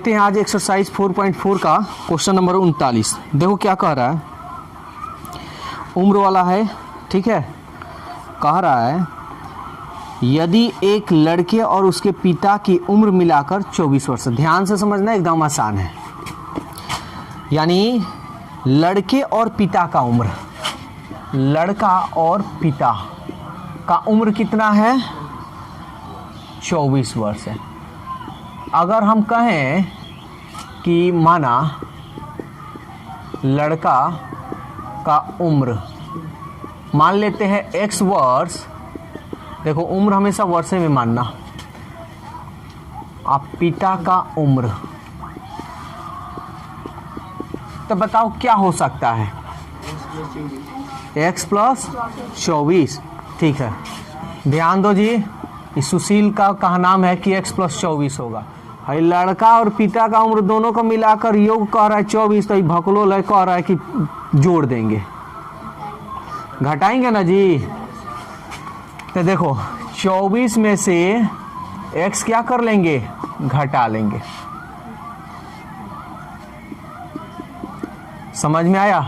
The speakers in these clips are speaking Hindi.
देखते हैं आज एक्सरसाइज 4.4 का क्वेश्चन नंबर 39। देखो क्या कह रहा है, उम्र वाला है, ठीक है। कह रहा है यदि एक लड़के और उसके पिता की उम्र मिलाकर 24 वर्ष, ध्यान से समझना एकदम आसान है। यानी लड़के और पिता का उम्र, लड़का और पिता का उम्र कितना है, 24 वर्ष है। अगर हम कहें कि माना लड़का का उम्र मान लेते हैं x वर्ष, देखो उम्र हमेशा वर्षे में मानना, आप पिता का उम्र, तो बताओ क्या हो सकता है, x प्लस 24, ठीक है। ध्यान दो जी, इस सुशील का कहा नाम है कि x प्लस 24 होगा। भाई लड़का और पिता का उम्र दोनों को मिलाकर योग कह रहा है 24, तो ये भकलोल है कह रहा है कि जोड़ देंगे, घटाएंगे ना जी। तो देखो 24 में से x क्या कर लेंगे, घटा लेंगे। समझ में आया?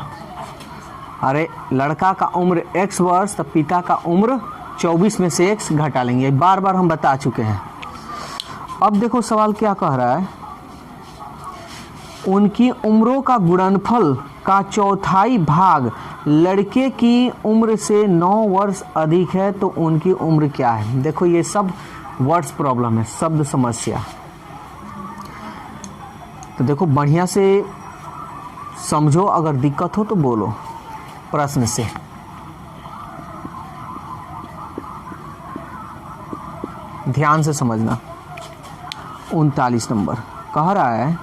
अरे लड़का का उम्र x वर्ष, तो पिता का उम्र 24 में से x घटा लेंगे, बार बार हम बता चुके हैं। अब देखो सवाल क्या कह रहा है, उनकी उम्रों का गुणनफल का चौथाई भाग लड़के की उम्र से 9 वर्ष अधिक है, तो उनकी उम्र क्या है। देखो ये सब वर्ड्स प्रॉब्लम है, शब्द समस्या। तो देखो बढ़िया से समझो, अगर दिक्कत हो तो बोलो प्रश्न से। ध्यान से समझना। 39 नंबर कह रहा है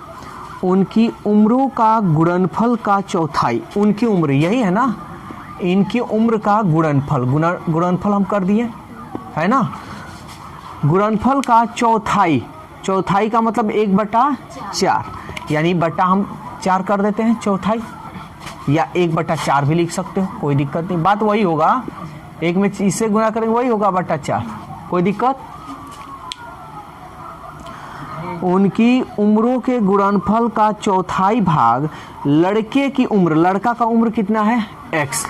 उनकी उम्रों का गुणनफल का चौथाई, उनकी उम्र यही है ना, इनकी उम्र का गुणनफल, गुणनफल हम कर दिए है ना, गुणनफल का चौथाई, चौथाई का मतलब 1/4, यानी बटा हम 4 कर देते हैं चौथाई, या 1/4 भी लिख सकते हो, कोई दिक्कत नहीं, बात वही होगा, एक में इससे गुणा करेंगे वही होगा 4, कोई दिक्कत। उनकी उम्रों के गुणनफल का चौथाई भाग लड़के की उम्र, लड़का का उम्र कितना है, x,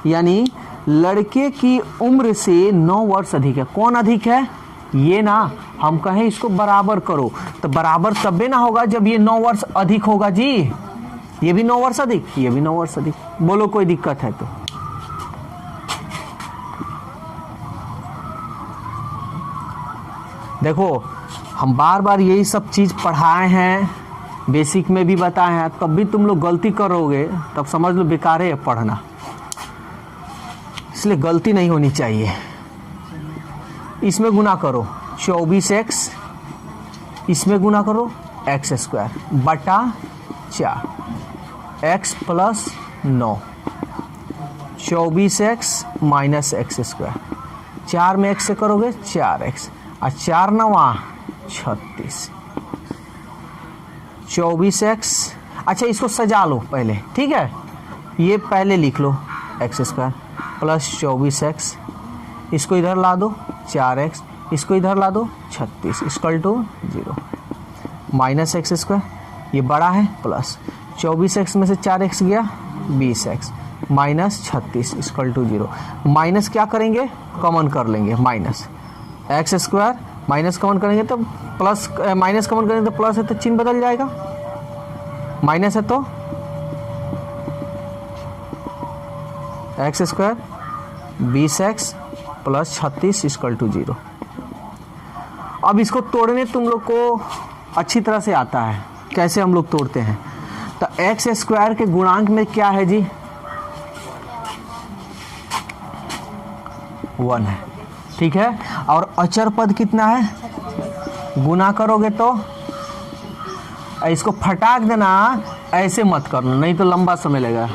यानी लड़के की उम्र से 9 वर्ष अधिक है। कौन अधिक है, ये ना, हम कहें इसको बराबर करो, तो बराबर तबे ना होगा जब ये 9 वर्ष अधिक होगा जी, ये भी 9 वर्ष अधिक, ये भी 9 वर्ष अधिक। बोलो कोई दिक्कत है तो। देखो हम बार बार यही सब चीज़ पढ़ाए हैं, बेसिक में भी बताए हैं, तब भी तुम लोग गलती करोगे तब समझ लो बेकार है पढ़ना, इसलिए गलती नहीं होनी चाहिए। इसमें गुना करो 24x, इसमें गुना करो x² बटा 4, x plus 9, 24x minus x², 4 में x से करोगे 4x, और 4 9 36, 24x। अच्छा इसको सजा लो पहले, ठीक है, ये पहले लिख लो x² प्लस 24x, इसको इधर ला दो 4x, इसको इधर ला दो 36 इक्वल टू 0, माइनस x², ये बड़ा है, प्लस 24x में से 4x गया 20x, minus 36 equal to 0। Minus क्या करेंगे, कॉमन कर लेंगे, माइनस x² माइनस कॉमन करेंगे तो प्लस, माइनस कॉमन करेंगे तो प्लस है तो चिन्ह बदल जाएगा, माइनस है तो x² 20x plus 36 equal to 0। अब इसको तोड़ने तुम लोग को अच्छी तरह से आता है, कैसे हम लोग तोड़ते हैं। तो x² के गुणांक में क्या है जी, 1 है, ठीक है। और अचर पद कितना है, गुना करोगे तो इसको फटाक देना, ऐसे मत करना नहीं तो लंबा समय लगेगा।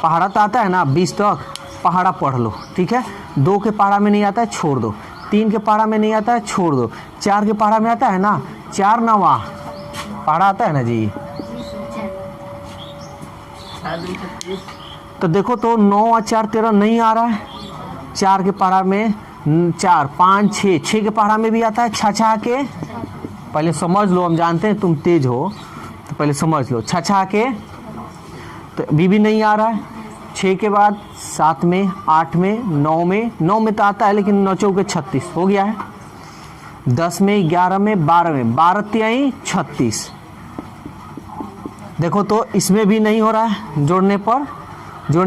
पहाड़ा तो आता है ना 20 तक, पहाड़ा पढ़ लो, ठीक है। 2 के पहाड़ा में नहीं आता है छोड़ दो, 3 के पहाड़ा में नहीं आता है छोड़ दो, 4 के पहाड़ा में आता है ना, 4 9 पहाड़ा आता है ना जी। तो देखो तो 9 और 4 13 नहीं आ रहा है, 4 के पहाड़ा में 4 5 6, 6 के पहाड़ा में भी आता है छछा के, पहले समझ लो, हम जानते हैं तुम तेज हो तो पहले समझ लो। छछा के तो भी नहीं आ रहा है। 6 के बाद 7 में, 8 में, 9 में, 9 में तो आता है लेकिन 9 चौके 36 हो गया है। 10 में, 11 में, 12 में, 12 तिहाई 36। देखो तो इसमें भी नहीं हो रहा है, जोड़ने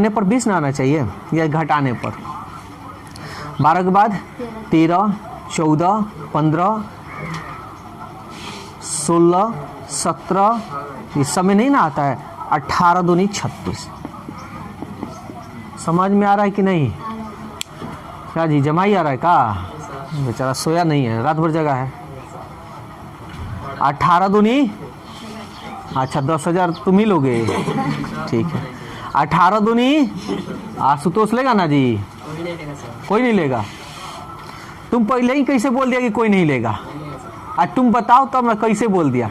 पर 20 ना आना चाहिए या घटाने पर। 12 के बाद 13, 14, 15, 16, 17, इस समय नहीं ना आता है। 18 दूनी 36। समझ में आ रहा है कि नहीं? क्या जी जमाई आ रहा है का? बेचारा सोया नहीं है, रात भर जगह है। 18 दूनी, अच्छा 10,000 तुम ही लोगे, ठीक है। 18 दूनी आशुतोष लेगा ना जी? कोई नहीं लेगा। तुम पहले ही कैसे बोल दिया कि कोई नहीं लेगा? आज तुम बताओ तब मैं कैसे बोल दिया?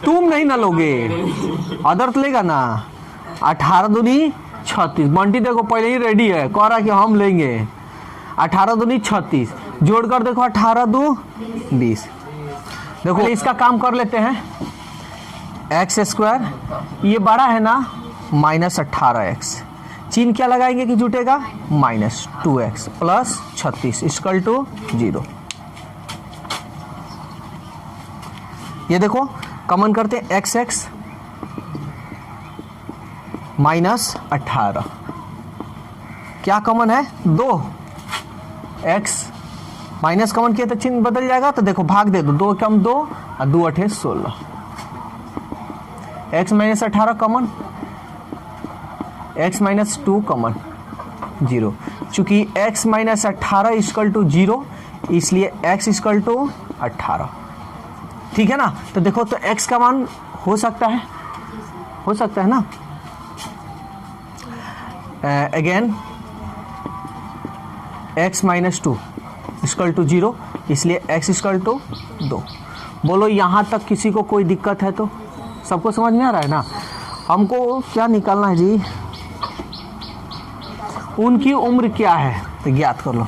तुम नहीं ना लोगे, अदर तो लेगा ना। 18 दूनी 36। बंटी देखो पहले ही रेडी है, कह रहा कि हम लेंगे। 18 दूनी 36, जोड़कर देखो 18 दू 20। देखो इसका काम कर लेते हैं। x², ये बड़ा है ना, -18x। चिन्ह क्या लगाएंगे कि जुटेगा? -2x plus 36 equal to 0। ये देखो कॉमन करते हैं, x -18 क्या कॉमन है? 2 x माइनस कॉमन किया तो चिन्ह बदल जाएगा, तो देखो भाग दे दो, 2 कम 2 और 2 8 16। x -18 common, x -2 common, 0। चूंकि x -18 इक्वल टू 0, इसलिए x इक्वल टू 18। ठीक है ना? तो देखो तो x का मान हो सकता है ना। अगेन x -2 इक्वल टू 0, इसलिए x इक्वल टू 2। बोलो यहाँ तक किसी को कोई दिक्कत है तो? सबको समझ में आ रहा है ना? हमको क्या निकालना है जी? उनकी उम्र क्या है तो ज्ञात कर लो।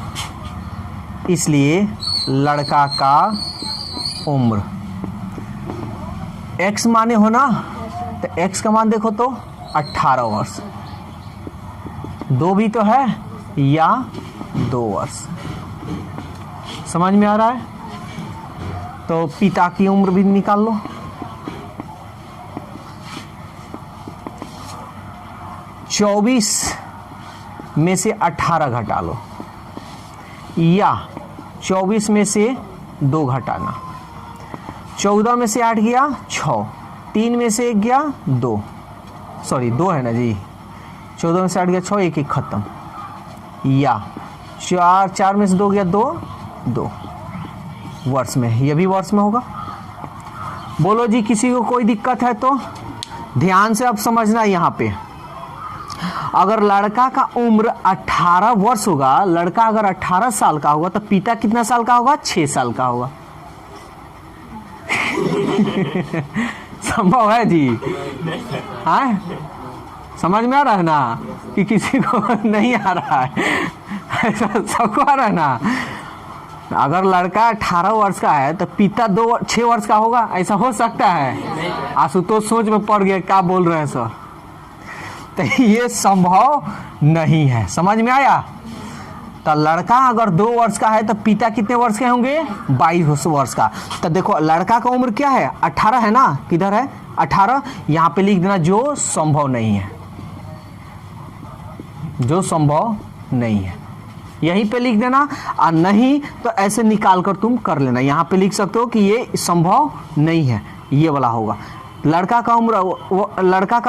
इसलिए लड़का का उम्र x माने हो ना, तो x का मान देखो तो 18 वर्ष, 2 भी तो है या 2 वर्ष। समझ में आ रहा है? तो पिता की उम्र भी निकाल लो। चौबीस में से 18 घटा लो, या 24 में से 2 घटाना। 14 में से 8 गया 6, 3 में से 1 गया 2, सॉरी 2 है ना जी। 14 में से 8 गया 6, 1 1 खत्म। या 4 में से 2 गया 2 वर्ष में, ये भी वर्ष में होगा। बोलो जी किसी को कोई दिक्कत है तो? ध्यान से अब समझना। यहाँ पे अगर लड़का का उम्र 18 वर्ष होगा, लड़का अगर 18 साल का होगा तो पिता कितना साल का होगा? 6 साल का होगा। संभव है जी? हाँ, समझ में आ रहा है ना कि किसी को नहीं आ रहा है? सबको आ रहा है ना? अगर लड़का 18 वर्ष का है तो पिता 6 वर्ष का होगा, ऐसा हो सकता है? आशुतोष सोच में पड़ गया, क्या बोल रहे हैं सर? तो ये संभव नहीं है। समझ में आया? तो लड़का अगर 2 वर्ष का है तो पिता कितने वर्ष के होंगे? 22 वर्ष का। तो देखो लड़का का उम्र क्या है? 18 है ना? किधर है 18? यहाँ पे लिख देना जो संभव नहीं है, जो संभव नहीं है यहीं पे लिख देना, और नहीं तो ऐसे निकाल कर तुम कर लेना। यहाँ पे लिख सकते हो कि ये संभव नहीं है, ये वाला होगा। लड़का का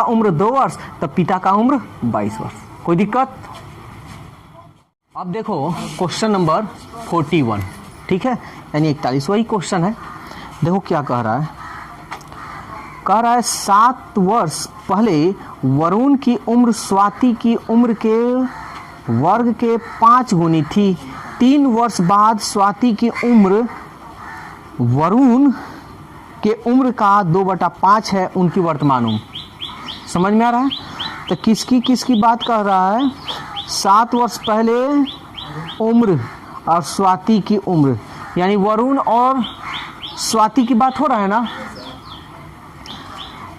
उम्र 2 वर्ष तो पिता का उम्र 22 वर्ष। कोई दिक्कत? अब देखो क्वेश्चन नंबर 41, ठीक है, यानी 41 वही क्वेश्चन है। देखो क्या कह रहा है। कह रहा है 7 वर्ष पहले वरुण की उम्र स्वाति की उम्र के वर्ग के 5 गुनी थी। 3 वर्ष बाद स्वाति की उम्र वरुण के उम्र का 2/5 है उनकी वर्तमान उम्र। समझ में आ रहा है? तो किसकी बात कर रहा है? 7 वर्ष पहले उम्र और स्वाति की उम्र, यानी वरुण और स्वाति की बात हो रहा है ना,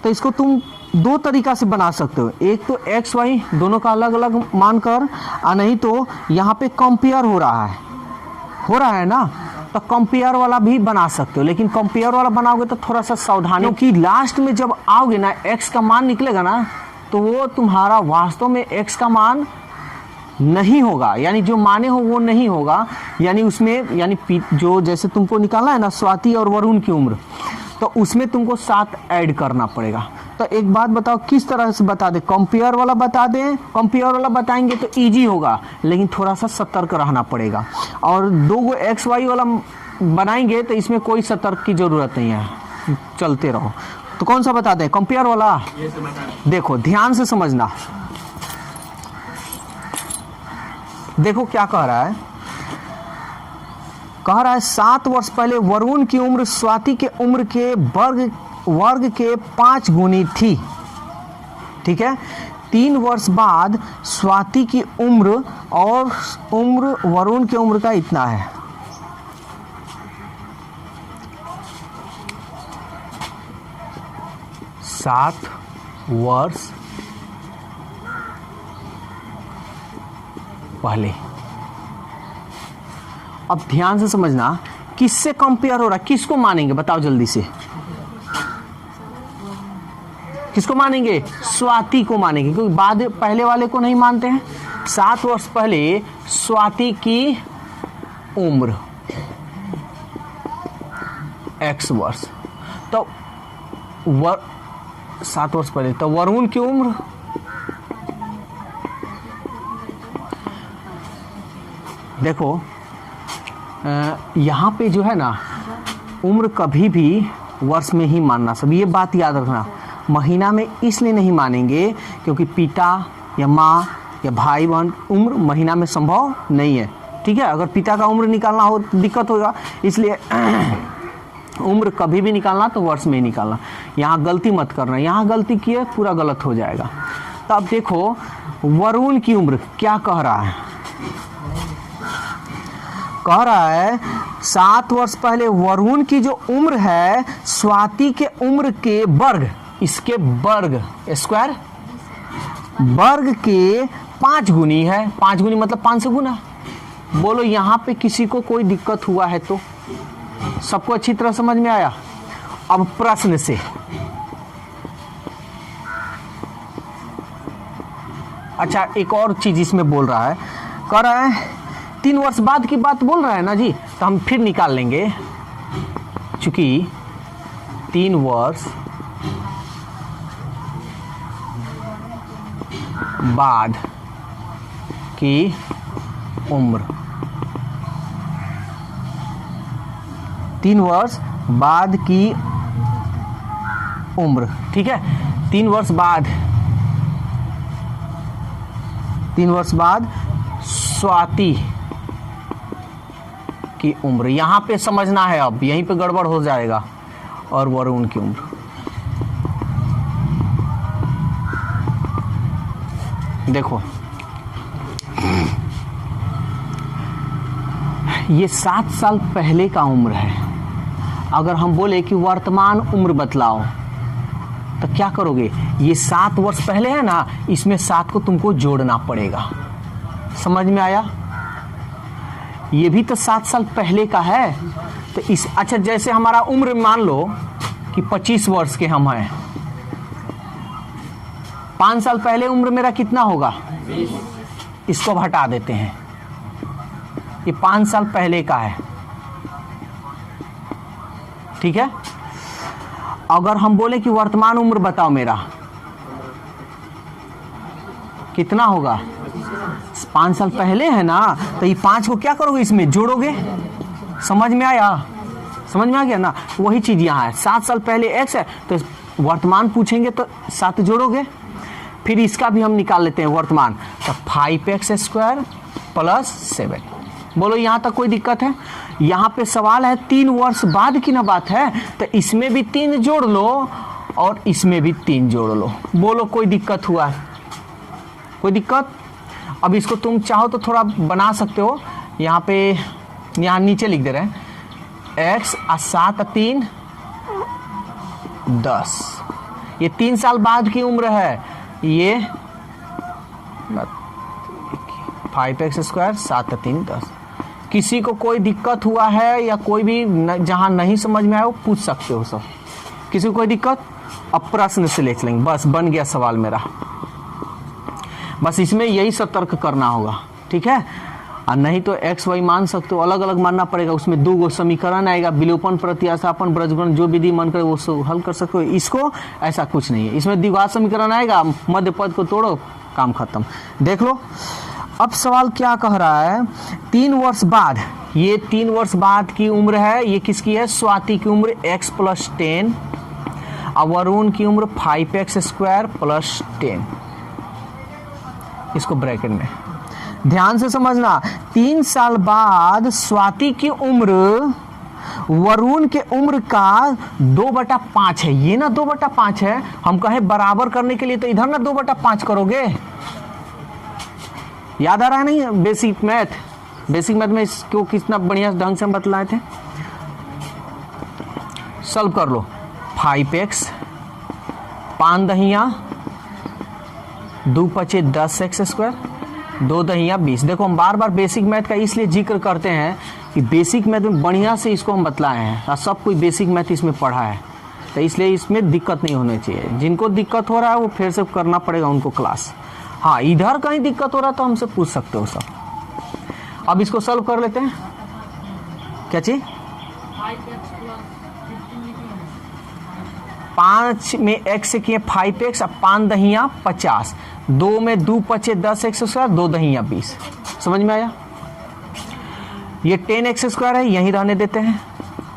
तो इसको तुम दो तरीका से बना सकते हो। एक तो एक्स वाई दोनों का अलग अलग मानकर, और नहीं तो यहाँ पे कंपेयर हो रहा है ना, तो कंपेयर वाला भी बना सकते हो। लेकिन कंपेयर वाला बनाओगे तो थोड़ा सा सावधानी, क्योंकि लास्ट में जब आओगे ना एक्स का मान निकलेगा ना, तो वो तुम्हारा वास्तव में एक्स का मान नहीं होगा, यानी जो माने हो वो नहीं होगा। यानी उसमें यानी जो जैसे तुमको निकालना है ना स्वाति और वरुण की उम्र, तो उसमें तुमको 7 ऐड करना पड़ेगा। तो एक बात बताओ किस तरह से बता दे, कंपेयर वाला बता दें? कंपेयर वाला बताएंगे तो इजी होगा, लेकिन थोड़ा सा सतर्क रहना पड़ेगा। और 2 एक्स वाई वाला बनाएंगे तो इसमें कोई सतर्क की जरूरत नहीं है, चलते रहो। तो कौन सा बता दें? कंपेयर वाला। देखो ध्यान से समझना, देखो क्या कह रहा है। 7 वर्ष पहले वरुण की उम्र स्वाति के उम्र के वर्ग के 5 गुनी थी। ठीक है, 3 वर्ष बाद स्वाति की उम्र और उम्र वरुण की उम्र का इतना है। सात वर्ष पहले। अब ध्यान से समझना, किससे कंपेयर हो रहा है, किसको मानेंगे बताओ जल्दी से, किसको मानेंगे? स्वाति को मानेंगे, क्योंकि बाद पहले वाले को नहीं मानते हैं। 7 वर्ष पहले स्वाति की उम्र x वर्ष, तो 7 वर्ष पहले, तो वरुण की उम्र देखो यहाँ पे जो है ना, उम्र कभी भी वर्ष में ही मानना, सब ये बात याद रखना। महीना में इसलिए नहीं मानेंगे क्योंकि पिता या माँ या भाई बहन उम्र महीना में संभव नहीं है। ठीक है, अगर पिता का उम्र निकालना हो तो दिक्कत होगा, इसलिए उम्र कभी भी निकालना तो वर्ष में ही निकालना। यहाँ गलती मत करना, यहाँ गलती किए पूरा गलत हो जाएगा। तो अब देखो वरुण की उम्र क्या कह रहा है, कह रहा है 7 वर्ष पहले वरुण की जो उम्र है स्वाति के उम्र के वर्ग, इसके वर्ग स्क्वायर वर्ग के 5 गुनी है। 5 गुनी मतलब 500 गुना। बोलो यहाँ पे किसी को कोई दिक्कत हुआ है तो? सबको अच्छी तरह समझ में आया? अब प्रश्न से अच्छा एक और चीज इसमें बोल रहा है, कह रहा है 3 वर्ष बाद की बात बोल रहा है ना जी, तो हम फिर निकाल लेंगे, चूंकि 3 वर्ष बाद की उम्र, 3 वर्ष बाद की उम्र। ठीक है, 3 वर्ष बाद स्वाति की उम्र, यहां पे समझना है, अब यहीं पे गड़बड़ हो जाएगा। और वरुण की उम्र देखो, ये 7 साल पहले का उम्र है। अगर हम बोले कि वर्तमान उम्र बतलाओ तो क्या करोगे? ये 7 वर्ष पहले है ना, इसमें 7 को तुमको जोड़ना पड़ेगा। समझ में आया? ये भी तो 7 साल पहले का है। तो इस अच्छा जैसे हमारा उम्र मान लो कि 25 वर्ष के हम हैं, 5 साल पहले उम्र मेरा कितना होगा? इसको हटा देते हैं, ये 5 साल पहले का है। ठीक है, अगर हम बोले कि वर्तमान उम्र बताओ मेरा कितना होगा, 5 साल पहले है ना, तो ये 5 को क्या करोगे? इसमें जोड़ोगे। समझ में आया? समझ में आ गया ना? वही चीज यहाँ है, 7 साल पहले x है तो वर्तमान पूछेंगे तो 7 जोड़ोगे। फिर इसका भी हम निकाल लेते हैं वर्तमान, तो 5x² + 7। बोलो यहाँ तक कोई दिक्कत है? यहाँ पे सवाल है 3 वर्ष बाद की ना बात है, तो इसमें भी 3 जोड़ लो और इसमें भी 3 जोड़ लो। बोलो कोई दिक्कत हुआ है? कोई दिक्कत? अब इसको तुम चाहो तो थोड़ा बना सकते हो, यहाँ पे यहाँ नीचे लिख दे रहे हैं x 7 3 10, ये 3 साल बाद की उम्र है। ये 5x² 7 3 10। किसी को कोई दिक्कत हुआ है या कोई भी जहां नहीं समझ में आया वो पूछ सकते हो सब। किसी को कोई दिक्कत, अब प्रश्न से लिख लेंगे, बस बन गया सवाल मेरा। बस इसमें यही सतर्क करना होगा, ठीक है। और नहीं तो एक्स वाई मान सकते हो, अलग अलग मानना पड़ेगा। उसमें 2 समीकरण आएगा, विलोपन, प्रत्यास्थापन, ब्रजगुणन, जो विधि मन करे वो हल कर सकते हो। इसको ऐसा कुछ नहीं है, इसमें द्विघात समीकरण आएगा, मध्य पद को तोड़ो, काम खत्म। देख लो अब सवाल क्या कह रहा है। 3 वर्ष बाद, ये 3 वर्ष बाद की उम्र है, ये किसकी है, स्वाति की उम्र x + 10, और वरुण की उम्र 5x² + 10, इसको ब्रैकेट में ध्यान से समझना। 3 साल बाद स्वाति की उम्र वरुण के उम्र का 2/5 है। ये ना 2/5 है, हम कहे बराबर करने के लिए तो इधर ना 2/5 करोगे। याद आ रहा है नहीं बेसिक मैथ? बेसिक मैथ में इसको कितना बढ़िया ढंग से हम बतलाए थे। सॉल्व कर लो। 5x 5 Dahiya 2 × 10x², 2 Dahiya 20। देखो हम बार बार बेसिक मैथ का इसलिए जिक्र करते हैं कि बेसिक मैथ में बढ़िया से इसको हम बतलाए हैं और सब कोई बेसिक मैथ इसमें पढ़ा है, तो इसलिए इसमें दिक्कत नहीं होनी चाहिए। जिनको दिक्कत हो रहा है वो फिर से करना पड़ेगा उनको क्लास। हाँ, इधर कहीं दिक्कत हो रहा है तो हमसे पूछ सकते हो सब। अब इसको सॉल्व कर लेते हैं। क्या चीज? 5 में x से किए 5x, अब 5 दहिया 50, 2 में 2 × 10x², 2 दहिया 20। समझ में आया? ये 10x² है, यहीं रहने देते हैं,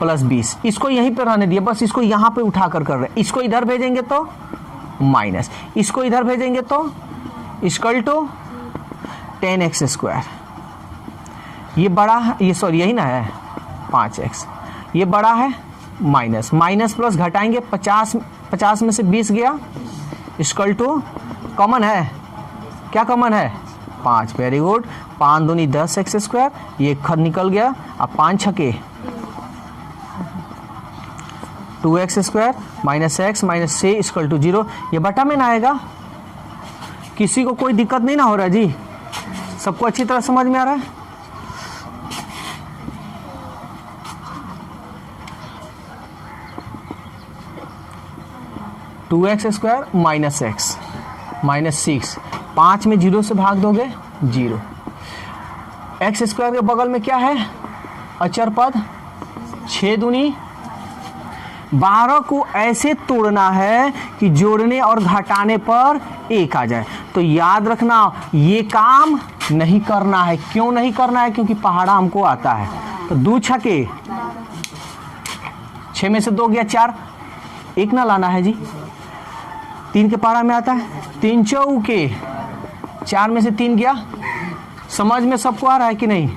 +20, इसको यहीं पे रहने दिया, बस इसको यहाँ पे उठा कर रहे हैं। इसको इधर भेजेंगे तो माइनस, इसको इधर भेजेंगे तो इक्वल टू 10x²। ये बड़ा है, ये सॉरी यही ना है 5x, ये बड़ा है, माइनस माइनस प्लस घटाएंगे, 50 में से 20 गया, इक्वल टू कॉमन है, क्या कॉमन है 5। Very good. 5 दूनी 10x², ये खत निकल गया। अब 5 छके 2x² minus x minus c equal to 0। ये बटा में ना आएगा। किसी को कोई दिक्कत नहीं ना हो रहा जी? सबको अच्छी तरह समझ में आ रहा है? (2x² माइनस x माइनस 6), 5 में 0 से भाग दोगे 0। x² के बगल में क्या है, अचर पद, 6 दूनी 12 को ऐसे तोड़ना है कि जोड़ने और घटाने पर 1 आ जाए। तो याद रखना ये काम नहीं करना है। क्यों नहीं करना है? क्योंकि पहाड़ा हमको आता है। तो 2 छके 6 में से 2 गया 4, 1 ना लाना है जी। 3 के पहाड़ा में आता है, 3 चौके 4 में से 3 गया। समझ में सबको आ रहा है कि नहीं?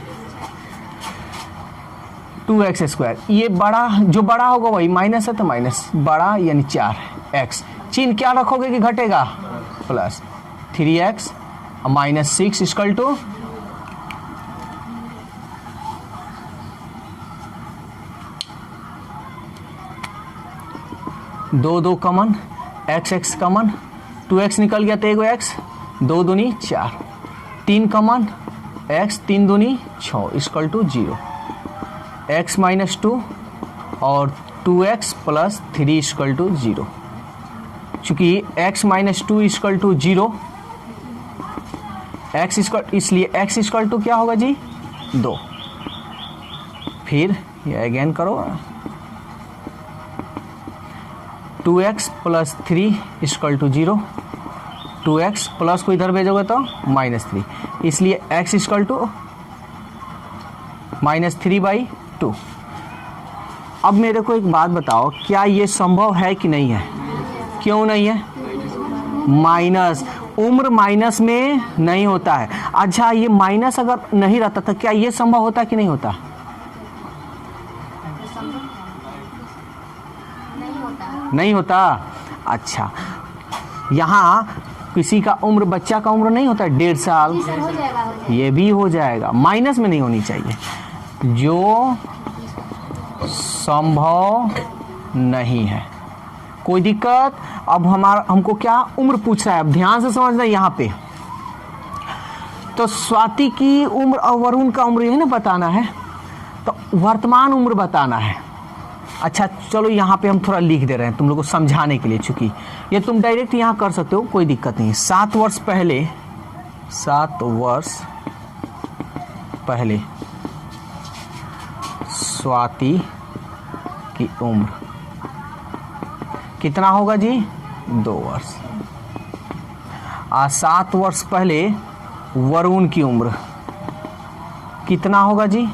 2x², ये बड़ा, जो बड़ा होगा वही माइनस है तो माइनस, बड़ा यानी 4x। चिन्ह क्या रखोगे कि घटेगा? Plus 3x minus 6 equal to 2 common, x common, 2x निकल गया तो 1 x, 2 दूनी 4, 3 कॉमन, x 3 दूनी 6 इक्वल टू 0। x माइनस 2 और 2x प्लस 3 इक्वल टू 0। चूंकि x minus 2 equal to 0, x equal, इसलिए x इक्वल टू क्या होगा जी? 2। फिर ये अगेन करो, 2x plus 3 equal to 0, 2x plus को इधर भेजोगे तो -3, इसलिए x इक्वल टू -3/2। अब मेरे को एक बात बताओ, क्या ये संभव है कि नहीं है? क्यों नहीं है? माइनस, उम्र माइनस में नहीं होता है। अच्छा, ये माइनस अगर नहीं रहता तो क्या ये संभव होता कि नहीं होता? नहीं होता। अच्छा, यहाँ किसी का उम्र, बच्चा का उम्र नहीं होता है 1.5 साल, जी सर, हो जाएगा, हो जाएगा। ये भी हो जाएगा, माइनस में नहीं होनी चाहिए। जो संभव नहीं है, कोई दिक्कत। अब हमको क्या उम्र पूछ रहा है, अब ध्यान से समझना यहाँ पे। तो स्वाति की उम्र और वरुण का उम्र यही ना बताना है, तो वर्तमान उम्र बताना है। अच्छा चलो यहाँ पे हम थोड़ा लिख दे रहे हैं तुम लोग को समझाने के लिए, चूंकि ये तुम डायरेक्ट यहाँ कर सकते हो, कोई दिक्कत नहीं। 7 वर्ष पहले, 7 वर्ष पहले स्वाति की उम्र कितना होगा जी? 2 वर्ष। आज 7 वर्ष पहले वरुण की उम्र कितना होगा जी?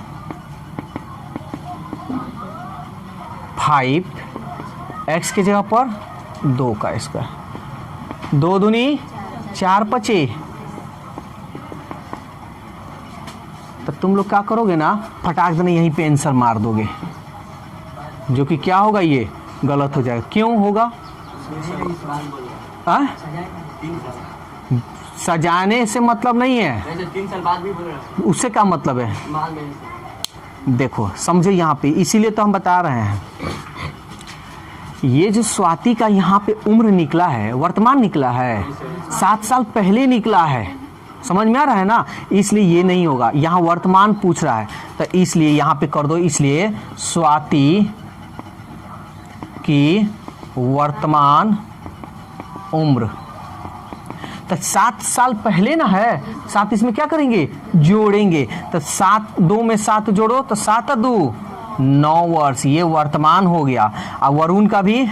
5, x की जगह पर 2 का स्क्वायर, 2 दूनी 4 पचे। तो तुम लोग क्या करोगे ना, फटाक देना यहीं पे आंसर मार दोगे, जो कि क्या होगा, ये गलत हो जाएगा। क्यों होगा? सजाने से मतलब नहीं है, 3 साल बाद भी बोल रहा है। उससे क्या मतलब है? माल में देखो समझे यहाँ पे, इसीलिए तो हम बता रहे हैं। ये जो स्वाति का यहाँ पे उम्र निकला है, वर्तमान निकला है, 7 साल पहले निकला है, समझ में आ रहा है ना, इसलिए ये नहीं होगा। यहाँ वर्तमान पूछ रहा है तो इसलिए यहाँ पे कर दो, इसलिए स्वाति की वर्तमान उम्र। तो 7 साल पहले ना है, 7 इसमें क्या करेंगे, जोड़ेंगे। तो 7, 2 में 7 जोड़ो तो 7 और 2 9 वर्ष, ये वर्तमान हो गया। अब वरुण का भी,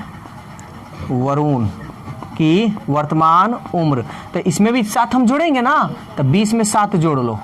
वरुण की वर्तमान उम्र, तो इसमें भी 7 हम जोड़ेंगे ना, तो 20 में 7 जोड़ लो,